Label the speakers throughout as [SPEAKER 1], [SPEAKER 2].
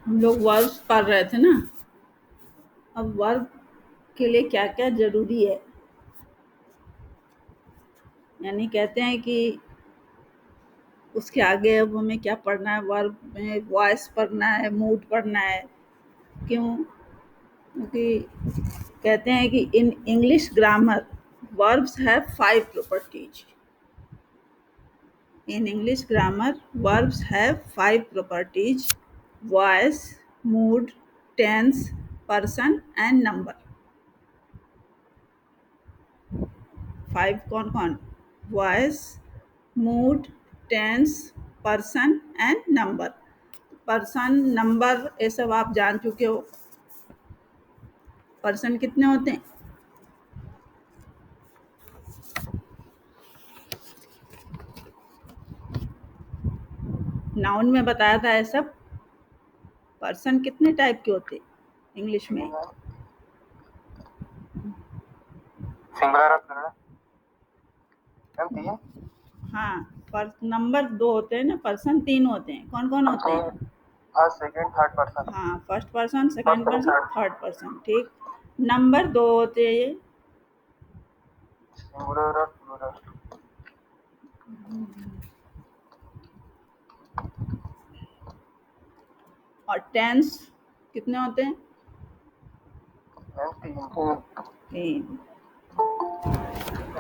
[SPEAKER 1] हम लोग वर्ब्स पढ़ रहे थे ना। अब वर्ब के लिए क्या क्या जरूरी है, यानी कहते हैं कि उसके आगे अब हमें क्या पढ़ना है, वर्ब में वॉइस पढ़ना है, मूड पढ़ना है। क्यों? क्योंकि कहते हैं कि in English grammar verbs have 5 properties. In English grammar, verbs have 5 properties: voice, mood, tense, person and number. 5 कौन कौन? voice, mood, tense, person and number. Person, number, ये सब आप जान चुके हो। पर्सन कितने होते हैं? नाउन में बताया था ये सब। पर्सन कितने टाइप के होते हैं इंग्लिश में?
[SPEAKER 2] सिंगुलर और प्लूरल मैम 3।
[SPEAKER 1] हाँ, पर नंबर 2 होते हैं ना, पर्सन 3 होते हैं। कौन कौन होते हैं?
[SPEAKER 2] First second third person.
[SPEAKER 1] हाँ, first person, second
[SPEAKER 2] First,
[SPEAKER 1] person, third person. ठीक। नंबर 2 होते हैं
[SPEAKER 2] सिंगुलर और प्लूरल।
[SPEAKER 1] और टेंस कितने होते हैं?
[SPEAKER 2] मैम
[SPEAKER 1] 3।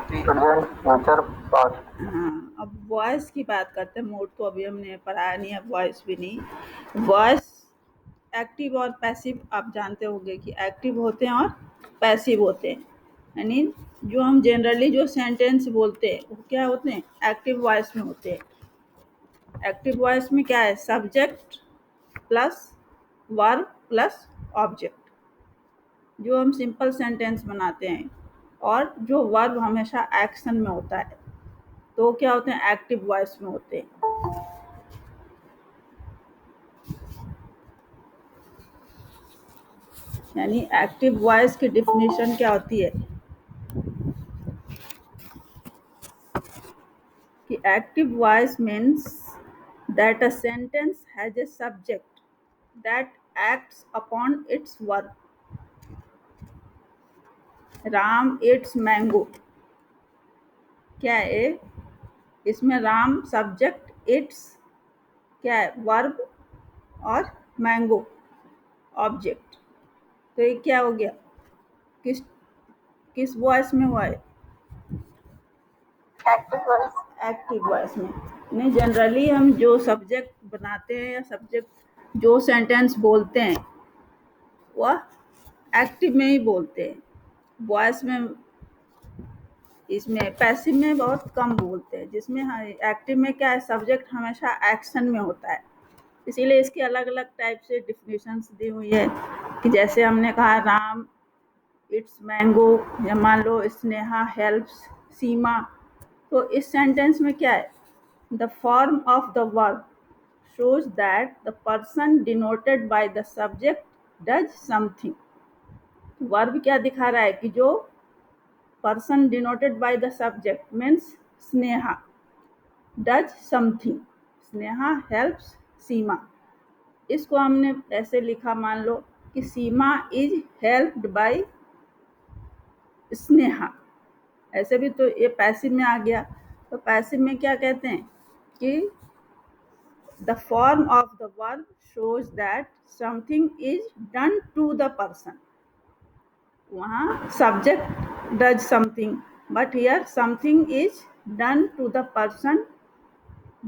[SPEAKER 2] Present future past.
[SPEAKER 1] हाँ, अब वॉइस की बात करते हैं। मोड तो अभी हमने पढ़ाया नहीं है, वॉइस भी नहीं। वॉइस एक्टिव और पैसिव आप जानते होंगे कि एक्टिव होते हैं और पैसिव होते हैं। यानी जो हम जनरली जो सेंटेंस बोलते हैं वो क्या होते हैं? एक्टिव वॉइस में होते हैं। एक्टिव वॉइस में क्या है? Subject plus verb plus object, जो हम सिंपल सेंटेंस बनाते हैं, और जो वर्ब हमेशा एक्शन में होता है, तो क्या होते हैं? एक्टिव वॉइस में होते हैं। यानी एक्टिव वॉइस की डिफिनीशन क्या होती है कि active voice means that a sentence has a subject that acts upon its verb. Ram it's mango, क्या है? इसमें राम सब्जेक्ट, इट्स क्या है? वर्ब, और मैंगो ऑब्जेक्ट। तो ये क्या हो गया? किस किस वॉइस में हुआ है? एक्टिव वॉइस में। नहीं, जनरली हम जो सब्जेक्ट बनाते हैं या सब्जेक्ट जो सेंटेंस बोलते हैं वह एक्टिव में ही बोलते हैं। वॉइस में, इसमें पैसिव में बहुत कम बोलते हैं। जिसमें एक्टिव में क्या है? सब्जेक्ट हमेशा एक्शन में होता है। इसीलिए इसकी अलग अलग टाइप से डिफिनेशंस दी हुई है कि जैसे हमने कहा राम इट्स मैंगो, या मान लो स्नेहा हेल्प्स सीमा। तो इस सेंटेंस में क्या है? The form of the verb shows that the person denoted by the subject does something. Verb क्या दिखा रहा है कि जो person denoted by the subject means Sneha does something. Sneha helps Seema. इसको हमने ऐसे लिखा, मान लो कि Seema is helped by Sneha. ऐसे भी तो ये पैसिव में आ गया। तो पैसिव में क्या कहते हैं कि the form of the verb shows that something is done to the person. वहाँ subject does something, but here something is done to the person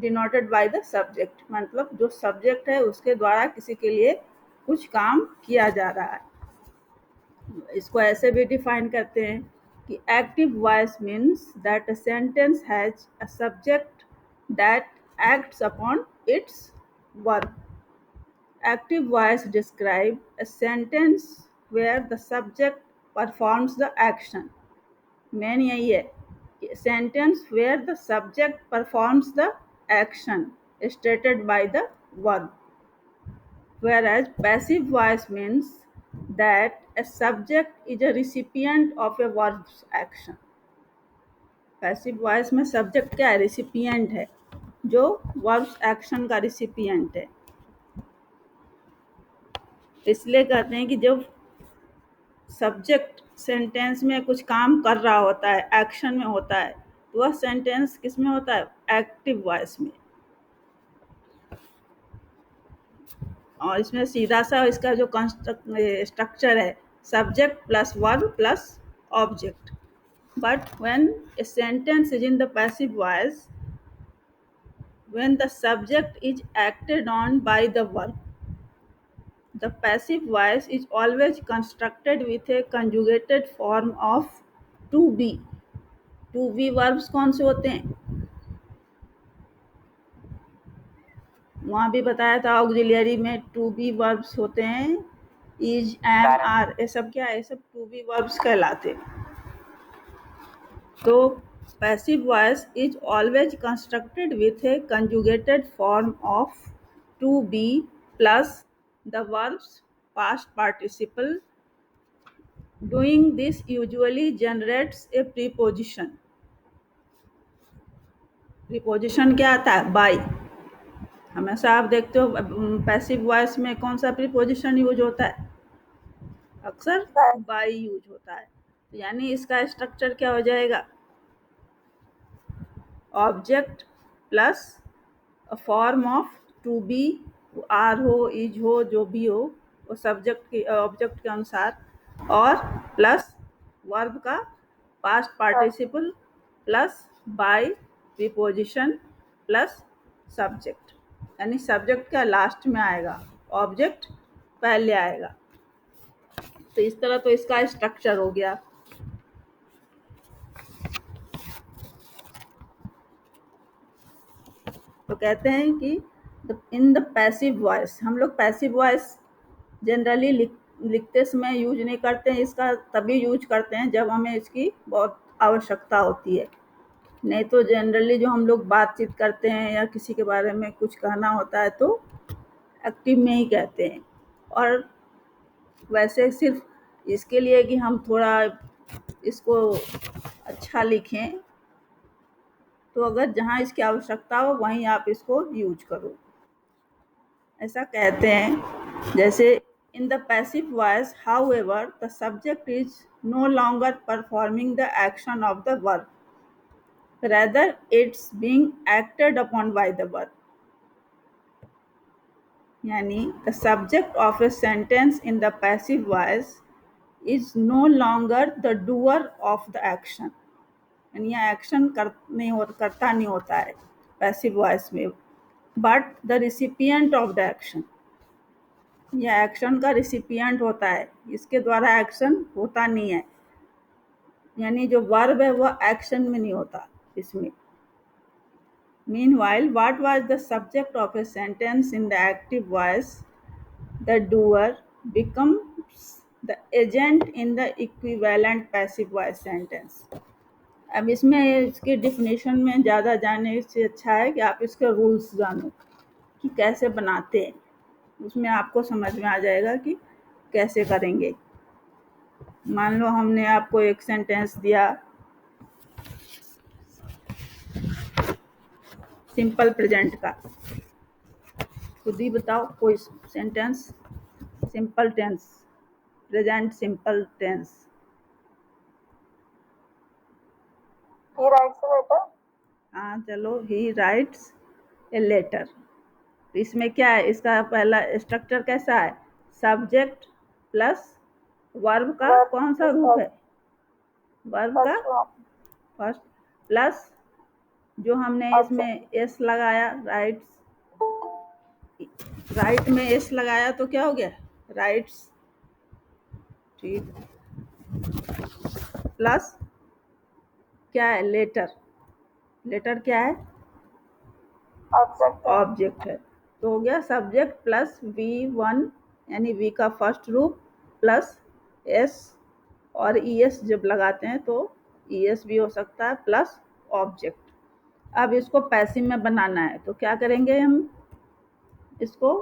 [SPEAKER 1] denoted by the subject. मतलब जो subject है उसके द्वारा किसी के लिए कुछ काम किया जा रहा है। इसको ऐसे भी डिफाइन करते हैं कि active voice means that a sentence has a subject that acts upon its verb. Active voice describe a sentence where the subject performs the action. Main यही है कि sentence where the subject performs the action stated by the verb. Whereas passive voice means that a subject is a recipient of a verb's action. Passive voice में subject क्या है? Recipient है, जो verbs action का recipient है। इसलिए कहते हैं कि जब सब्जेक्ट सेंटेंस में कुछ काम कर रहा होता है, एक्शन में होता है, तो वह सेंटेंस किस में होता है? एक्टिव वॉइस में। और इसमें सीधा सा इसका जो स्ट्रक्चर है, subject plus verb plus object. But when a sentence is in the passive voice, when the subject is acted on by the verb, the passive voice is always constructed with a conjugated form of to be. To be verbs कौन से होते हैं? वहाँ भी बताया था auxiliary में to be verbs होते हैं, इज, एम, आर, ये सब क्या है? ये सब टू बी वर्ब्स कहलाते। तो passive voice is always constructed with a conjugated form of to be plus the verbs past participle. Doing this usually generates a preposition. Preposition क्या आता है? by। हमेशा आप देखते हो पैसिव वॉइस में कौन सा प्रीपोजिशन यूज होता है? अक्सर by यूज होता है। तो यानी इसका स्ट्रक्चर क्या हो जाएगा? Object plus form of to be, are हो, इज हो, जो भी हो वो सब्जेक्ट के ऑब्जेक्ट के अनुसार, और प्लस वर्ब का past participle plus by preposition plus subject. यानी सब्जेक्ट का लास्ट में आएगा, ऑब्जेक्ट पहले आएगा। तो इस तरह तो इसका स्ट्रक्चर हो गया। तो कहते हैं कि इन द पैसिव वॉइस, हम लोग पैसिव वॉइस जनरली लिखते समय यूज नहीं करते हैं, इसका तभी यूज करते हैं जब हमें इसकी बहुत आवश्यकता होती है। नहीं तो जनरली जो हम लोग बातचीत करते हैं या किसी के बारे में कुछ कहना होता है तो एक्टिव में ही कहते हैं। और वैसे सिर्फ इसके लिए कि हम थोड़ा इसको अच्छा लिखें, तो अगर जहाँ इसकी आवश्यकता हो वहीं आप इसको यूज करो, ऐसा कहते हैं। जैसे in the passive voice however the subject is no longer performing the action of the verb, rather it's being acted upon by the verb. यानी the subject of a sentence in the passive voice is no longer the doer of the action. यानी यह action करता नहीं होता है passive voice में, but the recipient of the action. यह action का रिसिपिएंट होता है, इसके द्वारा एक्शन होता नहीं है। यानी जो वर्ब है वह एक्शन में नहीं होता इसमें। Meanwhile, what was the subject of a sentence in the active voice, the doer becomes the agent in the equivalent passive voice sentence. अब इसमें इसके डिफिनेशन में ज़्यादा जानने से अच्छा है कि आप इसके रूल्स जानो कि कैसे बनाते हैं, उसमें आपको समझ में आ जाएगा कि कैसे करेंगे। मान लो हमने आपको एक सेंटेंस दिया सिंपल प्रेजेंट का, खुद ही बताओ कोई sentence simple tense, present simple tense.
[SPEAKER 3] He writes a letter.
[SPEAKER 1] हाँ चलो, ही राइट्स ए लेटर। तो इसमें क्या है? इसका पहला स्ट्रक्चर कैसा है? सब्जेक्ट प्लस वर्ब का
[SPEAKER 3] Verb
[SPEAKER 1] कौन सा
[SPEAKER 3] plus
[SPEAKER 1] रूप है? वर्ब का
[SPEAKER 3] first form.
[SPEAKER 1] फर्स्ट प्लस जो हमने इसमें एस लगाया, राइट्स, राइट में एस लगाया तो क्या हो गया? राइट्स। ठीक, प्लस क्या है? लेटर। लेटर क्या है?
[SPEAKER 3] Object.
[SPEAKER 1] ऑब्जेक्ट है। तो हो गया सब्जेक्ट प्लस V1, यानी वी का फर्स्ट रूप प्लस एस, और ES जब लगाते हैं तो ES भी हो सकता है, प्लस ऑब्जेक्ट। अब इसको पैसिव में बनाना है तो क्या करेंगे हम? इसको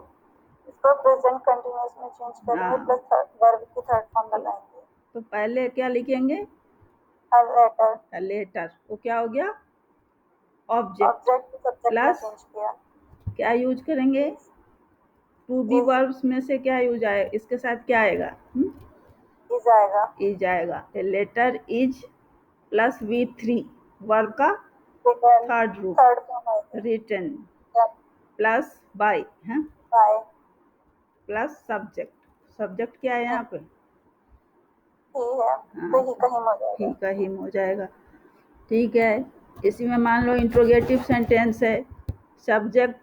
[SPEAKER 3] प्रेजेंट कंटिन्यूअस में चेंज करेंगे, प्लस वर्ब की थर्ड फॉर्म लगाएंगे।
[SPEAKER 1] तो पहले क्या लिखेंगे?
[SPEAKER 3] लेटर।
[SPEAKER 1] लेटर। तो क्या हो गया?
[SPEAKER 3] ऑब्जेक्ट
[SPEAKER 1] ऑब्जेक्ट
[SPEAKER 3] सब्जेक्ट में
[SPEAKER 1] प्लस
[SPEAKER 3] चेंज किया।
[SPEAKER 1] क्या यूज करेंगे? टू बी
[SPEAKER 3] Is-
[SPEAKER 1] वर्ब्स में से क्या यूज आए, इसके साथ क्या आएगा?
[SPEAKER 3] इज आएगा।
[SPEAKER 1] इज आएगा। A letter is plus V3 verb का
[SPEAKER 3] रिटर्न
[SPEAKER 1] थर्ड रूप,
[SPEAKER 3] थर्ड फॉर्म आएगा।
[SPEAKER 1] रिटन प्लस बाय है,
[SPEAKER 3] बाय
[SPEAKER 1] प्लस सब्जेक्ट। सब्जेक्ट क्या है यहाँ पे?
[SPEAKER 3] ही है, तो ही का हिम हो जाएगा।
[SPEAKER 1] ही का हिम हो जाएगा। ठीक है, इसी में मान लो इंट्रोगेटिव सेंटेंस है, सब्जेक्ट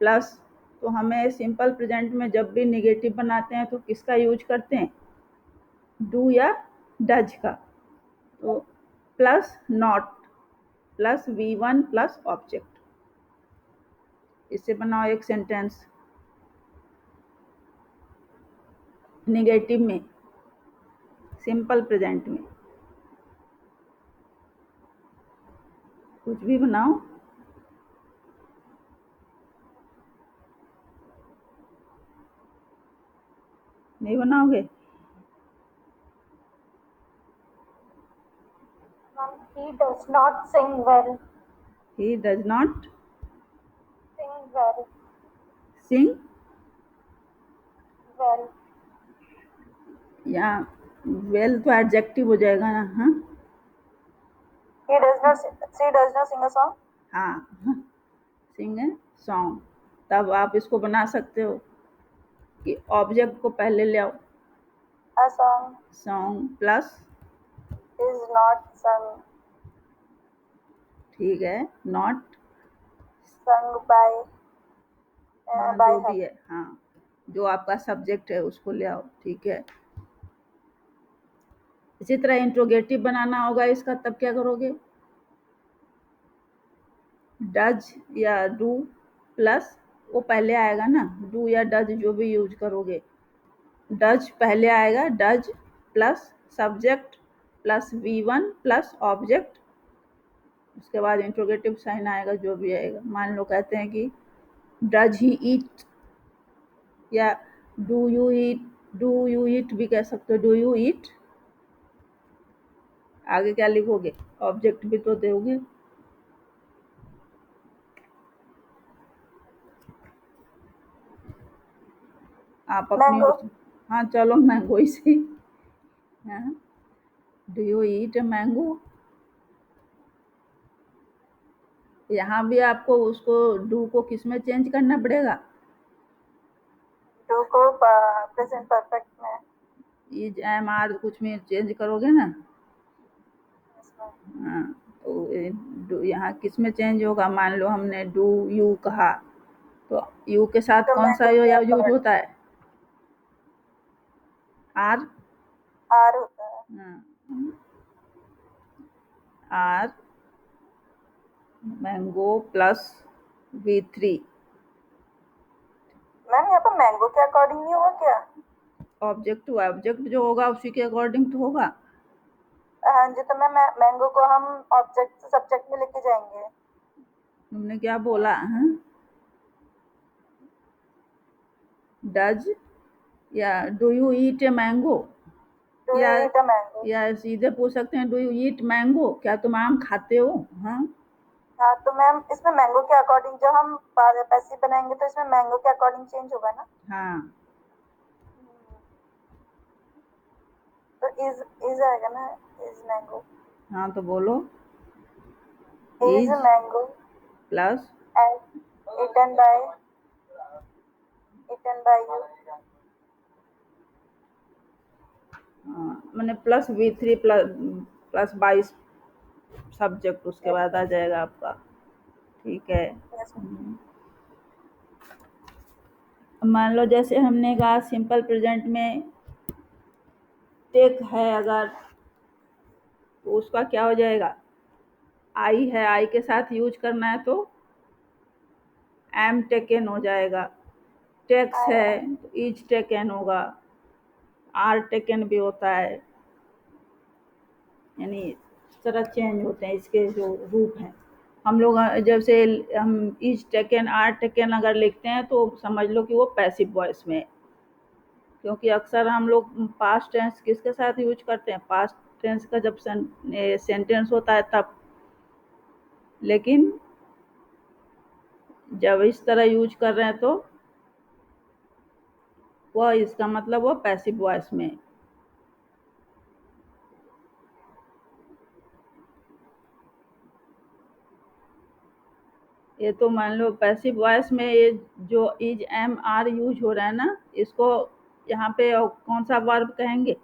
[SPEAKER 1] प्लस, तो हमें सिंपल प्रेजेंट में जब भी निगेटिव बनाते हैं तो किसका यूज करते हैं? डू या डज का। तो plus not plus V1 plus object, इससे बनाओ एक सेंटेंस निगेटिव में, सिंपल प्रेजेंट में, कुछ भी बनाओ। नहीं बनाओगे?
[SPEAKER 3] He does not sing well.
[SPEAKER 1] He does not
[SPEAKER 3] Sing well.
[SPEAKER 1] Sing,
[SPEAKER 3] Well.
[SPEAKER 1] या वेल तो एडजेक्टिव हो जाएगा ना। हाँ
[SPEAKER 3] She does not sing a song.
[SPEAKER 1] हाँ, सिंग है सॉन्ग। तब आप इसको बना सकते हो कि ऑब्जेक्ट को पहले ले आओ,
[SPEAKER 3] A song
[SPEAKER 1] song plus,
[SPEAKER 3] is not sung
[SPEAKER 1] ठीक है, नॉट
[SPEAKER 3] by
[SPEAKER 1] हाँ
[SPEAKER 3] by
[SPEAKER 1] जो
[SPEAKER 3] her.
[SPEAKER 1] भी है, हाँ जो आपका सब्जेक्ट है उसको ले आओ। ठीक है, इसी तरह इंट्रोगेटिव बनाना होगा इसका, तब क्या करोगे? डज या डू प्लस, वो पहले आएगा ना, डू या डज जो भी यूज करोगे, डज पहले आएगा, does plus subject plus V1 plus object, उसके बाद इंट्रोगेटिव साइन आएगा जो भी आएगा। मान लो कहते हैं कि डज ही ईट, या do you eat, do you eat भी कह सकते हो, डू यू ईट। आगे क्या लिखोगे? ऑब्जेक्ट भी तो दोगे। आप अपनी
[SPEAKER 3] Mango.
[SPEAKER 1] हाँ चलो मैंगो ही सही। हाँ, do you eat a mango. यहाँ भी आपको उसको डू को किस में चेंज करना पड़ेगा?
[SPEAKER 3] Do को present perfect में।
[SPEAKER 1] इज एम आर कुछ में चेंज करोगे ना।
[SPEAKER 3] इसमें
[SPEAKER 1] हाँ, तो यहाँ किस में चेंज होगा? मान लो हमने डू यू कहा, तो यू के साथ
[SPEAKER 3] तो
[SPEAKER 1] कौन सा
[SPEAKER 3] mango का
[SPEAKER 1] यूज
[SPEAKER 3] part
[SPEAKER 1] होता है? आर।
[SPEAKER 3] R होता है।
[SPEAKER 1] Are mango plus V3,
[SPEAKER 3] ma'am यहाँ पर मैंगो के अकॉर्डिंग नहीं हुआ क्या?
[SPEAKER 1] ऑब्जेक्ट ऑब्जेक्ट जो होगा उसी के अकॉर्डिंग तो होगा।
[SPEAKER 3] हाँ जी, तो मैम मैंगो को हम ऑब्जेक्ट सब्जेक्ट में लेके जाएंगे।
[SPEAKER 1] तुमने क्या बोला? हाँ, डज या do you eat a mango,
[SPEAKER 3] do you eat a mango?
[SPEAKER 1] या सीधे पूछ सकते हैं डू यू ईट मैंगो, क्या तुम आम खाते हो? हाँ,
[SPEAKER 3] हाँ, तो मैम इसमें मैंगो के अकॉर्डिंग जो हम पैसिव बनाएंगे तो इसमें मैंगो के अकॉर्डिंग चेंज होगा ना।
[SPEAKER 1] हाँ,
[SPEAKER 3] तो इज आएगा ना, इज मैंगो।
[SPEAKER 1] हाँ तो बोलो,
[SPEAKER 3] is mango
[SPEAKER 1] plus
[SPEAKER 3] and eaten by you।
[SPEAKER 1] मैंने प्लस V3 प्लस 22 सब्जेक्ट, उसके बाद आ जाएगा आपका। ठीक है,
[SPEAKER 3] Yes, ma'am.
[SPEAKER 1] मान लो जैसे हमने कहा सिंपल प्रेजेंट में टेक है अगर, तो उसका क्या हो जाएगा? आई है, आई के साथ यूज करना है तो एम टेकन हो जाएगा। टेक्स
[SPEAKER 3] I
[SPEAKER 1] है
[SPEAKER 3] am।
[SPEAKER 1] तो इज टेकन होगा, आर टेकन भी होता है, यानी इस तरह चेंज होते हैं इसके जो रूप हैं। हम लोग जैसे हम इज टेकन आर टेकन अगर लिखते हैं तो समझ लो कि वो पैसिव वॉइस में है, क्योंकि अक्सर हम लोग पास्ट टेंस किसके साथ यूज करते हैं? पास्ट टेंस का जब सेंटेंस होता है तब। लेकिन जब इस तरह यूज कर रहे हैं तो वह इसका मतलब वो पैसिव वॉइस में है। ये तो मान लो पैसिव वॉइस में ये जो इज एम आर यूज हो रहा है ना, इसको यहाँ पे कौन सा वर्ब कहेंगे?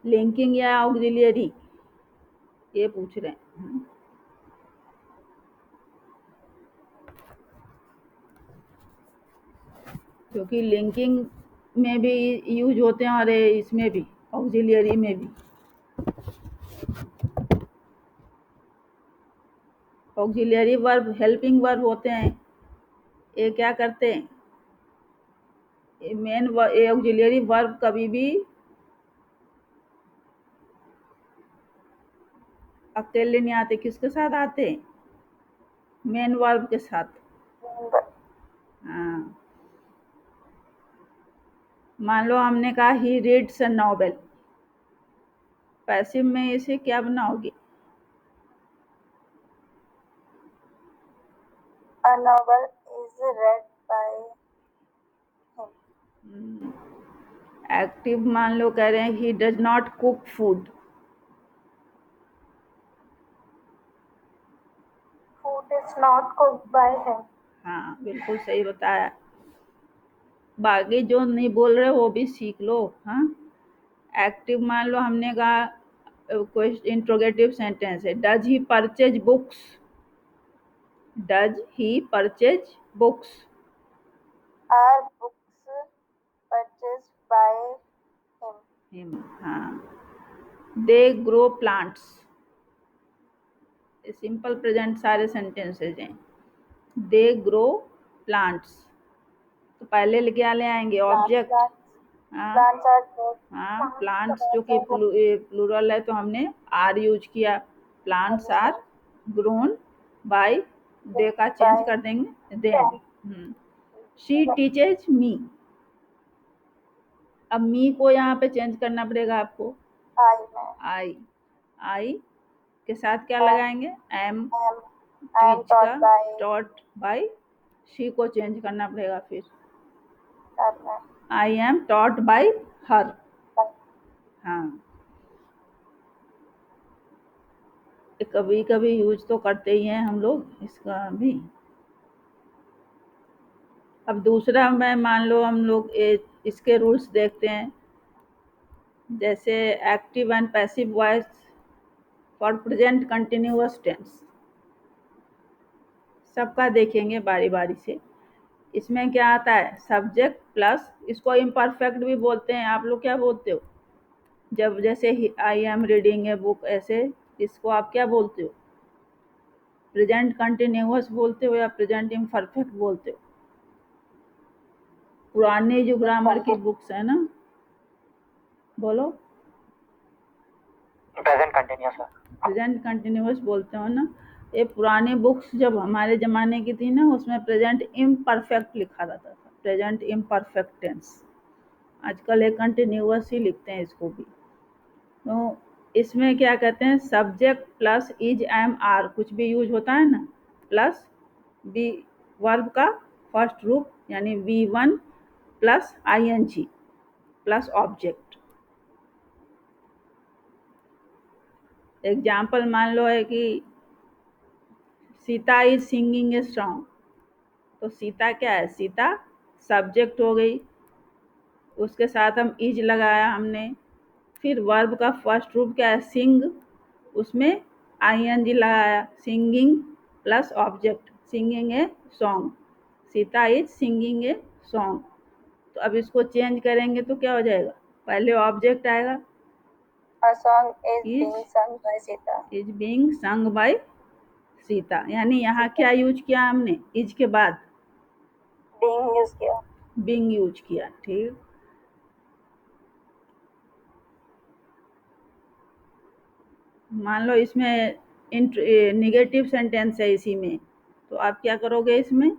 [SPEAKER 1] लिंकिंग या ऑक्सिलियरी, ये पूछ रहे हैं। क्योंकि लिंकिंग में भी यूज होते हैं और इसमें भी ऑक्सिलियरी में भी। ऑक्सिलियरी वर्ब हेल्पिंग वर्ब होते हैं, ये क्या करते हैं, मेन ऑक्सिलियरी वर्ब कभी भी अकेले नहीं आते, किसके साथ आते हैं? मेन वर्ब के साथ। हाँ, मान लो हमने कहा he reads a novel, passive में इसे क्या बनाओगे?
[SPEAKER 3] A novel is read by him.
[SPEAKER 1] Active मान लो कह रहे हैं ही does not cook food,
[SPEAKER 3] Food is not cooked by him.
[SPEAKER 1] हाँ बिल्कुल सही बताया। बाकी जो नहीं बोल रहे वो भी सीख लो। हाँ, एक्टिव मान लो हमने कहा कोई इंट्रोगेटिव सेंटेंस है, does he purchase books, does he purchase books,
[SPEAKER 3] Are books purchased by him?
[SPEAKER 1] हाँ, they grow plants, simple present सारे सेंटेंसेज हैं। दे ग्रो प्लांट्स, तो पहले क्या ले आएंगे? ऑब्जेक्ट। हाँ
[SPEAKER 3] Plants are grown.
[SPEAKER 1] हाँ, प्लांट्स जो कि प्लूरल है तो हमने आर यूज किया। प्लांट्स आर ग्रोन बाय, दे का चेंज कर देंगे देम। शी टीचेज मी, अब मी को यहाँ पे चेंज करना पड़ेगा आपको। आई, आई के साथ क्या लगाएंगे? एम, टीच का टॉट बाय, शी को चेंज करना पड़ेगा फिर। आई एम टॉट बाय हर। हाँ, कभी कभी यूज तो करते ही हैं हम लोग इसका भी। अब दूसरा मैं मान लो हम लोग इसके रूल्स देखते हैं, जैसे active and passive voice for present continuous tense, सबका देखेंगे बारी बारी से। इसमें क्या आता है? सब्जेक्ट प्लस, इसको इम्परफेक्ट भी बोलते हैं, आप लोग क्या बोलते हो? जब जैसे I am reading a book, ऐसे इसको आप क्या बोलते हो? प्रेजेंट कंटिन्यूअस बोलते हो या प्रेजेंट इम्परफेक्ट बोलते हो? पुराने जो ग्रामर की बुक्स है ना, बोलो।
[SPEAKER 2] प्रेजेंट कंटिन्यूअस,
[SPEAKER 1] प्रेजेंट कंटिन्यूअस बोलते हो ना। ये पुराने बुक्स जब हमारे ज़माने की थी ना, उसमें प्रेजेंट इम्परफेक्ट लिखा रहता था, प्रेजेंट इम्परफेक्ट टेंस। आजकल ये कंटिन्यूअस ही लिखते हैं इसको भी। तो इसमें क्या कहते हैं? Subject plus is am are कुछ भी यूज होता है ना, प्लस बी वर्ब का फर्स्ट रूप यानी V1 plus ING plus object. Example मान लो है कि Sita is singing a song, तो सीता क्या है? सीता सब्जेक्ट हो गई, उसके साथ हम इज लगाया हमने, फिर वर्ब का फर्स्ट रूप क्या है? सिंग, उसमें ING लगाया, singing plus object, singing a song, Sita is singing a song. तो अब इसको चेंज करेंगे तो क्या हो जाएगा? पहले ऑब्जेक्ट आएगा,
[SPEAKER 3] A song is being sung by Sita.
[SPEAKER 1] Is being sung by Sita, यानी यहाँ क्या यूज किया हमने? इज के बाद
[SPEAKER 3] Being यूज किया,
[SPEAKER 1] बीइंग यूज किया। ठीक, मान लो इसमें निगेटिव सेंटेंस है इसी में, तो आप क्या करोगे? इसमें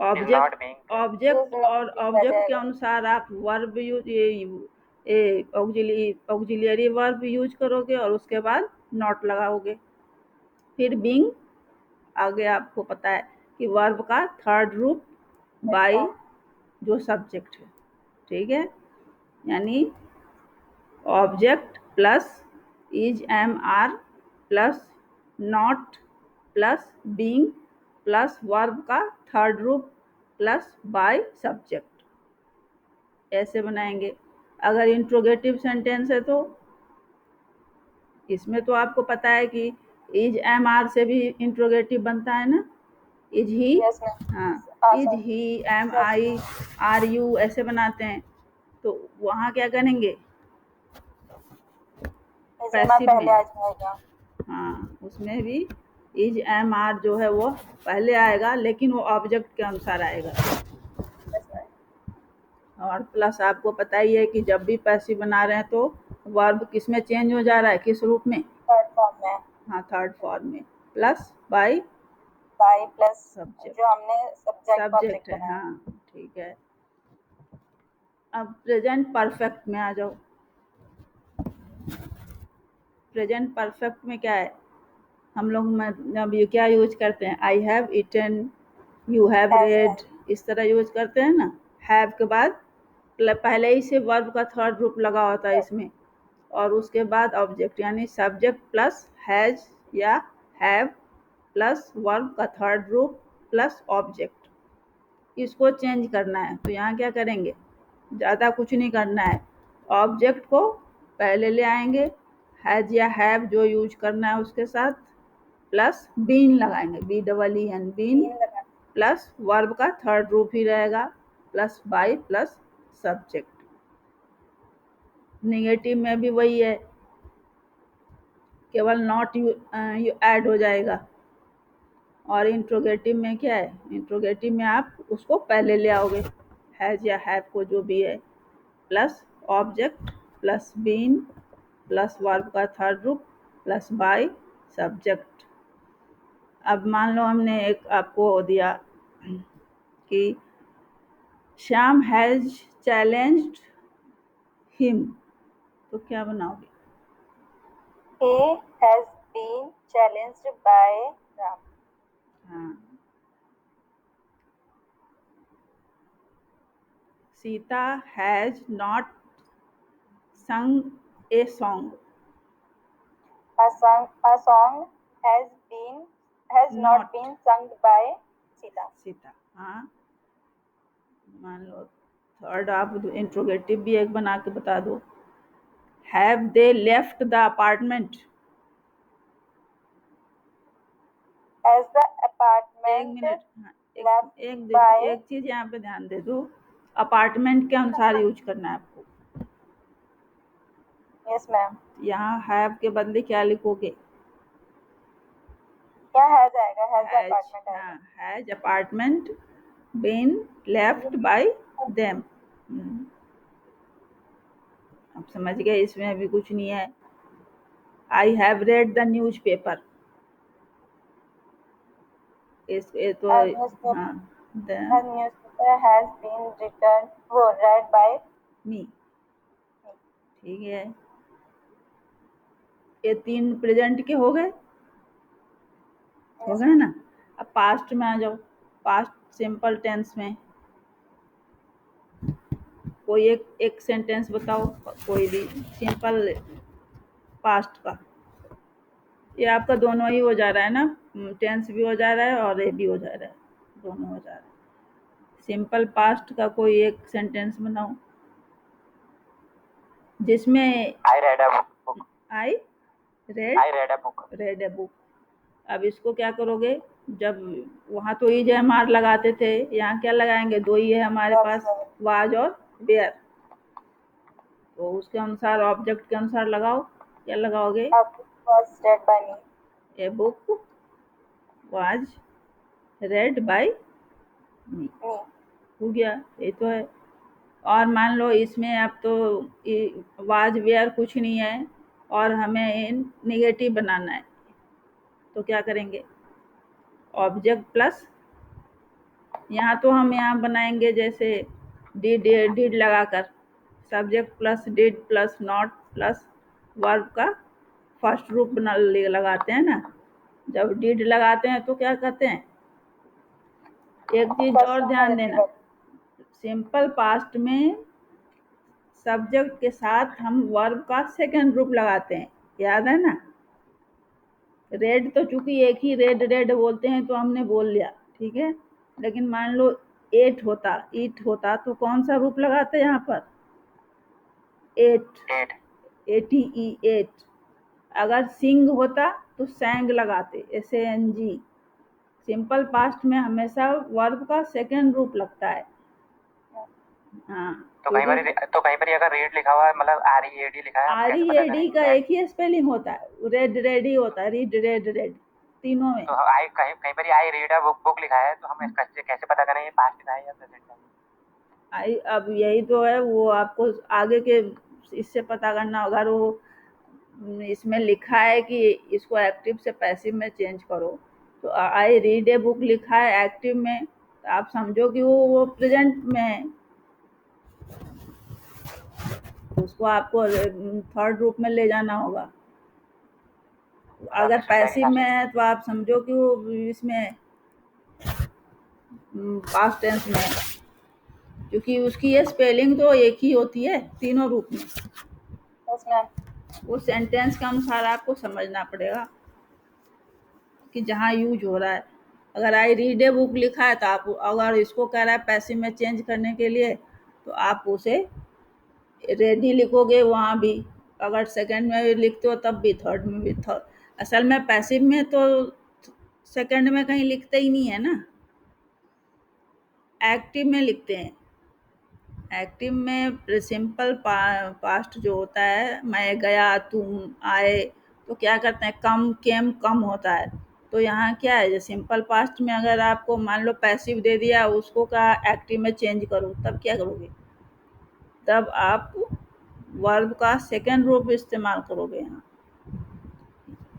[SPEAKER 1] ऑब्जेक्ट और ऑब्जेक्ट के अनुसार आप verb use auxiliary verb use करोगे और उसके बाद नॉट लगाओगे। फिर बीइंग, आगे आपको पता है कि वर्ब का थर्ड रूप बाय जो सब्जेक्ट है, ठीक है, यानी object plus is am are plus not plus being plus verb का थर्ड रूप प्लस बाय सब्जेक्ट, ऐसे बनाएंगे। अगर इंट्रोगेटिव सेंटेंस है तो इसमें तो आपको पता है कि इज एम आर से भी इंट्रोगेटिव बनता है ना, इज ही,
[SPEAKER 3] Yes, ma'am.
[SPEAKER 1] हाँ, is he, am I, are you, ऐसे बनाते हैं। तो वहाँ क्या करेंगे,
[SPEAKER 3] इसे मैं
[SPEAKER 1] पैसिव
[SPEAKER 3] पहले
[SPEAKER 1] में,
[SPEAKER 3] आ जाएगा।
[SPEAKER 1] हाँ, उसमें भी इज एम आर जो है वो पहले आएगा, लेकिन वो ऑब्जेक्ट के अनुसार आएगा।
[SPEAKER 3] Yes, ma'am.
[SPEAKER 1] और प्लस आपको पता ही है कि जब भी पैसिव बना रहे हैं तो वर्ब किस में चेंज हो जा रहा है, किस रूप में,
[SPEAKER 3] थर्ड फॉर्म में
[SPEAKER 1] हाँ, थर्ड फॉर्म में, plus by
[SPEAKER 3] by plus
[SPEAKER 1] subject,
[SPEAKER 3] जो हमने सब्जेक्ट ऑब्जेक्ट
[SPEAKER 1] सब्जेक्ट है,
[SPEAKER 3] बनाया।
[SPEAKER 1] हाँ, ठीक है। अब प्रेजेंट परफेक्ट में आ जाओ। प्रेजेंट परफेक्ट में क्या है, हम लोग जब ये क्या यूज करते हैं, I have eaten, you have
[SPEAKER 3] Has
[SPEAKER 1] read,
[SPEAKER 3] had.
[SPEAKER 1] इस तरह यूज करते हैं ना। हैव के बाद पहले ही से वर्ब का थर्ड रूप लगा होता है इसमें, और उसके बाद ऑब्जेक्ट, यानी सब्जेक्ट प्लस हैज या हैव प्लस वर्ब का थर्ड रूप प्लस ऑब्जेक्ट, इसको चेंज करना है। तो यहाँ क्या करेंगे, ज़्यादा कुछ नहीं करना है, ऑब्जेक्ट को पहले ले आएंगे, हैज या हैव जो यूज करना है उसके साथ, प्लस बीन लगाएंगे, B double E N, been,
[SPEAKER 3] तीन लगा।
[SPEAKER 1] प्लस वर्ब का थर्ड रूप ही रहेगा, plus by plus subject. Negative में भी वही है, केवल नॉट यू ऐड हो जाएगा। और इंट्रोगेटिव में क्या है, इंट्रोगेटिव में आप उसको पहले ले आओगे, हैज या हैव को जो भी है, plus object plus been plus verb का थर्ड रूप प्लस बाय सब्जेक्ट। अब मान लो हमने एक आपको दिया कि श्याम हैज चैलेंज्ड हिम, तो क्या बनाओगे,
[SPEAKER 3] He has been challenged by Ram.
[SPEAKER 1] हाँ, Sita has not sung a song,
[SPEAKER 3] A song has not
[SPEAKER 1] not
[SPEAKER 3] been sung by Sita.
[SPEAKER 1] Sita, हाँ। मान लो थर्ड आप इंट्रोगेटिव भी एक बना के बता दो, have they left the apartment,
[SPEAKER 3] As the
[SPEAKER 1] एक
[SPEAKER 3] apartment
[SPEAKER 1] मिनट, हाँ,
[SPEAKER 3] left by.
[SPEAKER 1] एक चीज यहाँ पे ध्यान दे दो, अपार्टमेंट के अनुसार यूज करना है आपको।
[SPEAKER 3] Yes, ma'am.
[SPEAKER 1] यहाँ हैव के बदले क्या लिखोगे,
[SPEAKER 3] क्या has आएगा? Has the
[SPEAKER 1] हैज,
[SPEAKER 3] apartment आएगा।
[SPEAKER 1] हाँ, has apartment been left by them. अब समझ गए, इसमें अभी कुछ नहीं है। I have read the newspaper, ये तो,
[SPEAKER 3] A newspaper,
[SPEAKER 1] हाँ,
[SPEAKER 3] a newspaper has been read by
[SPEAKER 1] me,
[SPEAKER 3] me.
[SPEAKER 1] ठीक है। ये तीन प्रेजेंट के हो गए, हो
[SPEAKER 3] Yes,
[SPEAKER 1] गए ना। अब पास्ट में आ जाओ, पास्ट सिंपल टेंस में कोई एक सेंटेंस बताओ, कोई भी सिंपल पास्ट का। ये आपका दोनों ही हो जा रहा है ना, टेंस भी हो जा रहा है और ये भी हो जा रहा है, दोनों हो जा रहा है। सिंपल पास्ट का कोई एक सेंटेंस बनाओ जिसमें
[SPEAKER 2] I read a book.
[SPEAKER 1] I read,
[SPEAKER 2] I read a book.
[SPEAKER 1] Red a book. अब इसको क्या करोगे, जब वहाँ तो इज एम आर लगाते थे, यहाँ क्या लगाएंगे, दो ही है हमारे
[SPEAKER 3] Was
[SPEAKER 1] पास, वाज और वेयर, तो उसके अनुसार ऑब्जेक्ट के अनुसार लगाओ, क्या लगाओगे,
[SPEAKER 3] a book was read by me.
[SPEAKER 1] A book was read by me,
[SPEAKER 3] Me.
[SPEAKER 1] हो गया, ये तो है। और मान लो इसमें अब तो वाज वेयर कुछ नहीं है और हमें नेगेटिव बनाना है, तो क्या करेंगे, ऑब्जेक्ट प्लस, यहाँ तो हम यहाँ बनाएंगे जैसे डिड लगाकर, subject plus did plus not plus verb का फर्स्ट रूप लगाते हैं ना, जब डिड लगाते हैं तो क्या कहते हैं, एक चीज और ध्यान देना, सिंपल पास्ट में सब्जेक्ट के साथ हम वर्ब का सेकंड रूप लगाते हैं, याद है ना। रेड तो चूंकि एक ही रेड रेड बोलते हैं तो हमने बोल लिया, ठीक है, लेकिन मान लो ईट होता तो कौन सा रूप लगाते यहाँ पर, एट, ATE, एट। अगर सिंग होता तो सैंग लगाते, SANG। सिंपल पास्ट में हमेशा वर्ब का सेकंड रूप लगता है। हाँ,
[SPEAKER 2] तो कहीं पर अगर रेड लिखा हुआ है, मतलब READ लिखा है,
[SPEAKER 1] READ का एक ही स्पेलिंग होता है, रेड रेड ही होता है, रीड रेड रेड, तीनों में।
[SPEAKER 2] तो कहीं पर आई रीड बुक लिखा है, तो हम कैसे पता करें ये पास्ट का है या प्रेजेंट का है?
[SPEAKER 1] अब यही तो है, वो आपको आगे के इससे पता करना होगा। वो इसमें लिखा है कि इसको एक्टिव से पैसिव में चेंज करो, तो आई रीड ए बुक लिखा है एक्टिव में, तो आप समझो कि वो प्रेजेंट में है, उसको आपको थर्ड रूप में ले जाना होगा। अगर पैसिव में है तो आप समझो कि वो इसमें पास्ट टेंस में है, क्योंकि उसकी ये स्पेलिंग तो एक ही होती है तीनों रूप में। वो सेंटेंस के अनुसार आपको समझना पड़ेगा कि जहाँ यूज हो रहा है। अगर आई रीड ए बुक लिखा है तो आप अगर इसको कह रहा है पैसिव में चेंज करने के लिए, तो आप उसे रेडी लिखोगे वहाँ भी, अगर सेकंड में भी लिखते हो तब भी, थर्ड में भी। असल में पैसिव में तो सेकंड में कहीं लिखते ही नहीं है ना, एक्टिव में लिखते हैं। एक्टिव में सिंपल पास्ट जो होता है, मैं गया, तुम आए, तो क्या करते हैं, कम केम कम होता है। तो यहाँ क्या है, सिंपल पास्ट में अगर आपको मान लो पैसिव दे दिया, उसको कहा एक्टिव में चेंज करो, तब क्या करोगे, तब आप वर्ब का सेकंड रूप इस्तेमाल करोगे यहाँ।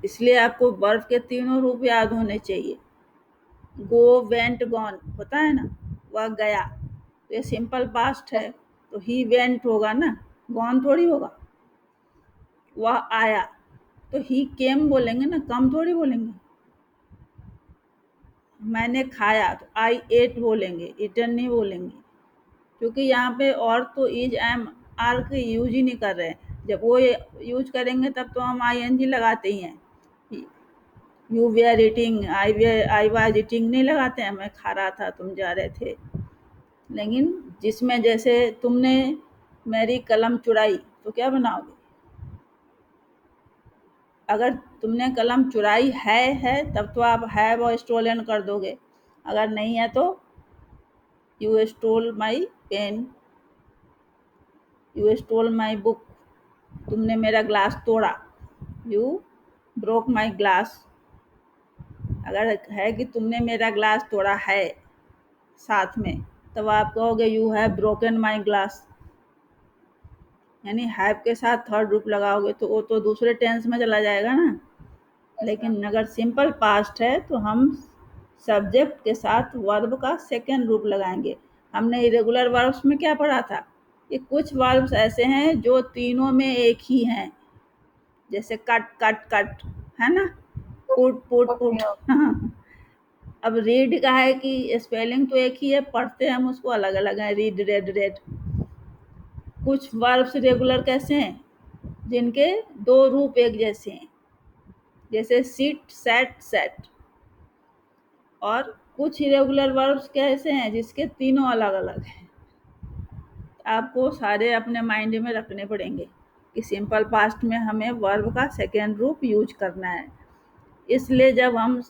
[SPEAKER 1] इसलिए आपको वर्ब के तीनों रूप याद होने चाहिए। गो, वेंट, गॉन होता है ना, वह गया, तो ये सिंपल पास्ट है, तो ही वेंट होगा ना, गॉन थोड़ी होगा। वह आया, तो ही केम बोलेंगे ना, कम थोड़ी बोलेंगे। मैंने खाया, तो आई एट बोलेंगे, इटन नहीं बोलेंगे, क्योंकि यहाँ पे और तो इज, एम, आर के यूज ही नहीं कर रहे हैं। जब वो यूज करेंगे तब तो हम ING लगाते ही हैं। You were eating, I was eating नहीं लगाते हैं, मैं खा रहा था, तुम जा रहे थे। लेकिन जिसमें जैसे तुमने मेरी कलम चुराई, तो क्या बनाओगे, अगर तुमने कलम चुराई है तब तो आप हैव और स्टोलन कर दोगे। अगर नहीं है तो you stole my pen, you stole my book, तुमने मेरा ग्लास तोड़ा, यू ब्रोक माई ग्लास। अगर है कि तुमने मेरा ग्लास तोड़ा है साथ में, तब आप कहोगे you have broken my glass. यानी हैव के साथ थर्ड रूप लगाओगे तो वो तो दूसरे टेंस में चला जाएगा ना। लेकिन अगर सिंपल पास्ट है तो हम सब्जेक्ट के साथ वर्ब का सेकंड रूप लगाएंगे। हमने इरेगुलर वर्ब्स में क्या पढ़ा था कि कुछ वर्ब्स ऐसे हैं जो तीनों में एक ही हैं, जैसे कट कट कट, है ना, पुट पुट पुट। अब रीड का है कि स्पेलिंग तो एक ही है, पढ़ते हम उसको अलग अलग है, रीड, रेड, रेड। कुछ वर्ब्स रेगुलर कैसे हैं, जिनके दो रूप एक जैसे हैं, जैसे सिट, सेट, सेट। और कुछ इरेगुलर वर्ब्स कैसे हैं जिसके तीनों अलग अलग हैं। आपको सारे अपने माइंड में रखने पड़ेंगे कि सिंपल पास्ट में हमें वर्ब का सेकेंड रूप यूज करना है। इसलिए जब हम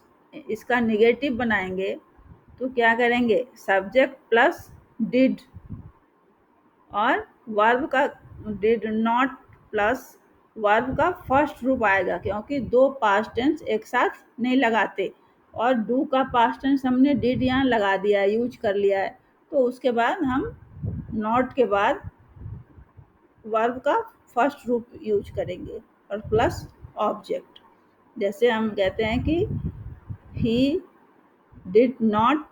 [SPEAKER 1] इसका निगेटिव बनाएंगे तो क्या करेंगे, सब्जेक्ट प्लस डिड, और वर्ब का डिड नॉट प्लस वर्ब का फर्स्ट रूप आएगा, क्योंकि दो पास्ट टेंस एक साथ नहीं लगाते। और डू का पास्ट टेंस हमने डिड यहाँ लगा दिया है, यूज कर लिया है, तो उसके बाद हम नॉट के बाद वर्ब का फर्स्ट रूप यूज करेंगे और प्लस ऑब्जेक्ट। जैसे हम कहते हैं कि he did not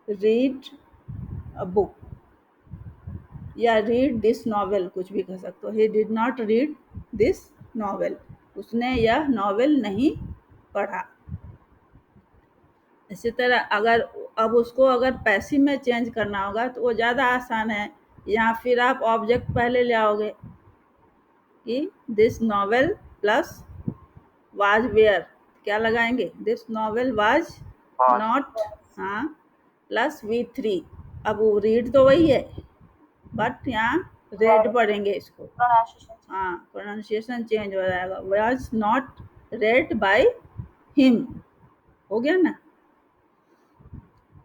[SPEAKER 1] read a book, या रीड दिस नॉवेल, कुछ भी कह सकते हो, he did not read this novel. उसने यह नॉवेल नहीं पढ़ा। इसी तरह अगर अब उसको अगर पैसिव में चेंज करना होगा तो वो ज़्यादा आसान है। या फिर आप ऑब्जेक्ट पहले ले आओगे कि this novel plus was were, क्या लगाएंगे, दिस नॉवेल वाज नॉट, हाँ, प्लस V3। अब वो रीड तो वही है बट यहाँ रेड पढ़ेंगे इसको,
[SPEAKER 3] प्रोनाउंसिएशन
[SPEAKER 1] हाँ, प्रोनाउंसिएशन चेंज हो जाएगा, was not red by him, हो गया ना।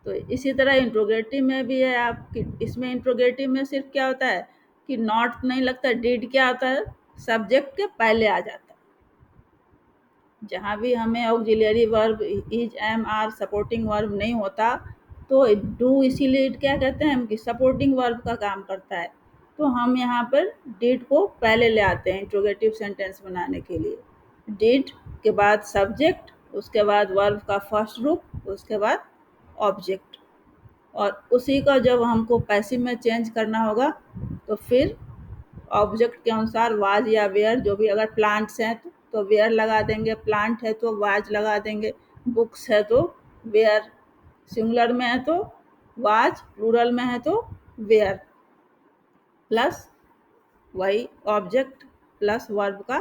[SPEAKER 1] तो इसी तरह इंट्रोगेटिव में भी है आपकी। इसमें इंट्रोगेटिव में सिर्फ क्या होता है कि नॉट नहीं लगता, डिड क्या होता है, सब्जेक्ट के पहले आ जाता है। जहाँ भी हमें auxiliary verb is, am, are, supporting verb नहीं होता तो डू इसीलिए क्या कहते हैं कि सपोर्टिंग वर्ब का काम करता है। तो हम यहाँ पर डिड को पहले ले आते हैं इंट्रोगेटिव सेंटेंस बनाने के लिए। डिड के बाद सब्जेक्ट, उसके बाद वर्ब का फर्स्ट ग्रुप, उसके बाद ऑब्जेक्ट। और उसी का जब हमको पैसिव में चेंज करना होगा तो फिर ऑब्जेक्ट के अनुसार वाज या वेयर, जो भी, अगर प्लांट्स हैं तो वेयर लगा देंगे, प्लांट है तो वाज लगा देंगे, बुक्स है तो वेयर, सिंगुलर में है तो वाज, प्लूरल में है तो वेयर, प्लस वही ऑब्जेक्ट प्लस वर्ब का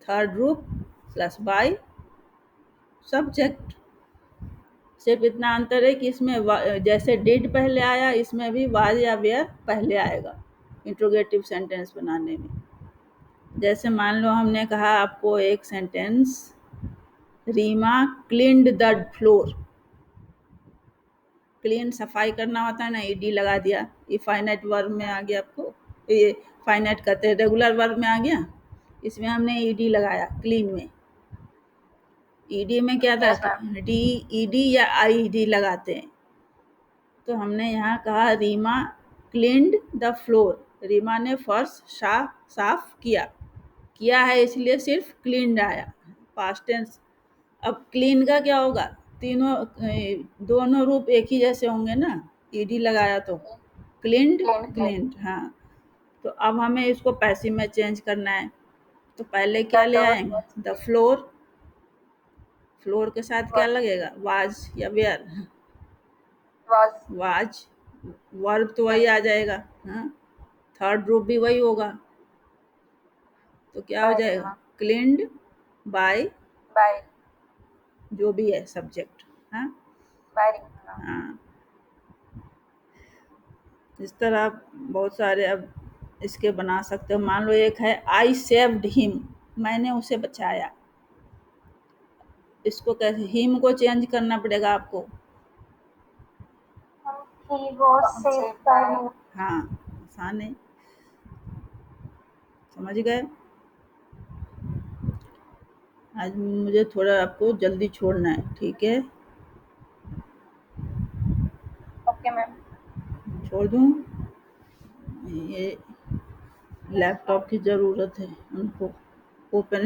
[SPEAKER 1] third group plus by subject. सिर्फ इतना अंतर है कि इसमें जैसे डिड पहले आया, इसमें भी वाज या वेयर पहले आएगा इंट्रोगेटिव सेंटेंस बनाने में। जैसे मान लो हमने कहा आपको एक sentence, Rima cleaned the floor. Clean सफाई करना होता है ना, ईडी लगा दिया, ये फाइनाइट वर्ब में आ गया आपको, ये फाइनाइट कहते हैं, रेगुलर वर्ब में आ गया, इसमें हमने ईडी लगाया क्लीन में। ईडी में क्या था, डी ईडी या आईडी लगाते हैं। तो हमने यहाँ कहा Rima cleaned the floor, Rima ने फर्श साफ किया है, इसलिए सिर्फ क्लीन्ड आया, पास्ट टेंस। अब क्लीन का क्या होगा, तीनों दोनों रूप एक ही जैसे होंगे ना, ईडी लगाया तो क्लीन्ड, क्लीन्ड, हाँ। तो अब हमें इसको पैसिव में चेंज करना है, तो पहले क्या ले आएंगे, द फ्लोर, फ्लोर के साथ क्या लगेगा, वाज या वेयर, वाज, वर्ब तो वही आ जाएगा, हाँ, थर्ड ग्रुप भी वही होगा, तो क्या हो जाएगा, क्लीन्ड बाय जो भी है सब्जेक्ट, हाँ, हाँ। इस तरह आप बहुत सारे अब इसके बना सकते हो। मान लो एक है आई सेव्ड हिम, मैंने उसे बचाया, इसको कैसे, हिम को चेंज करना पड़ेगा आपको, हाँ, आसान है, समझ गए। आज मुझे थोड़ा आपको जल्दी छोड़ना है, ठीक है,
[SPEAKER 3] ओके मैम,
[SPEAKER 1] छोड़ दूँ, ये लैपटॉप की ज़रूरत है उनको ओपन